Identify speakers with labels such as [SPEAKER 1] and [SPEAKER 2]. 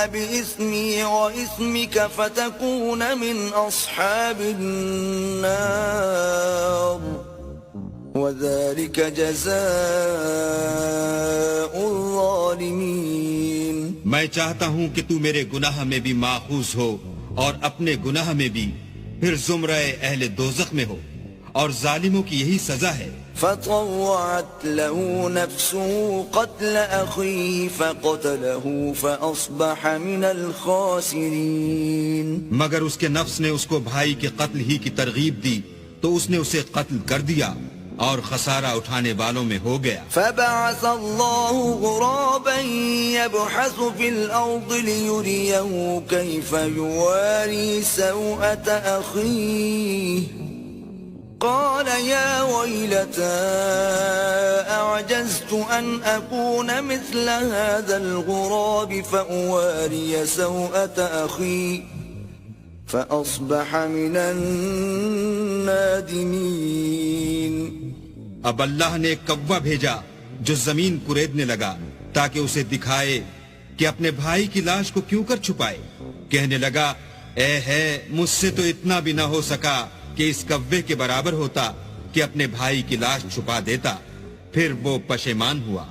[SPEAKER 1] بإثمي وإثمك فتكون من أصحاب النار وذلك جزاء الظالمين.
[SPEAKER 2] میں چاہتا ہوں کہ تو میرے گناہ میں بھی ماخوذ ہو اور اپنے گناہ میں بھی، پھر زمرہ اہل دوزخ میں ہو، اور ظالموں کی یہی سزا ہے.
[SPEAKER 1] فطوعت له نفسه قتل أخيه فقتله فأصبح من الخاسرين.
[SPEAKER 2] مگر اس کے نفس نے اس کو بھائی کے قتل ہی کی ترغیب دی تو اس نے اسے قتل کر دیا اور خسارہ اٹھانے والوں میں ہو گیا.
[SPEAKER 1] فبعث الله غرابا يبحث في الأرض ليريه كيف يواري سوءة أخيه قال يا ويلتى أعجزت أن أكون مثل هذا الغراب فأواري سوءة أخي فأصبح من النادمين.
[SPEAKER 2] اب اللہ نے ایک کوا بھیجا جو زمین کریدنے لگا تاکہ اسے دکھائے کہ اپنے بھائی کی لاش کو کیوں کر چھپائے. کہنے لگا اے ہے مجھ سے تو اتنا بھی نہ ہو سکا کہ اس کوے کے برابر ہوتا کہ اپنے بھائی کی لاش چھپا دیتا. پھر وہ پشیمان ہوا.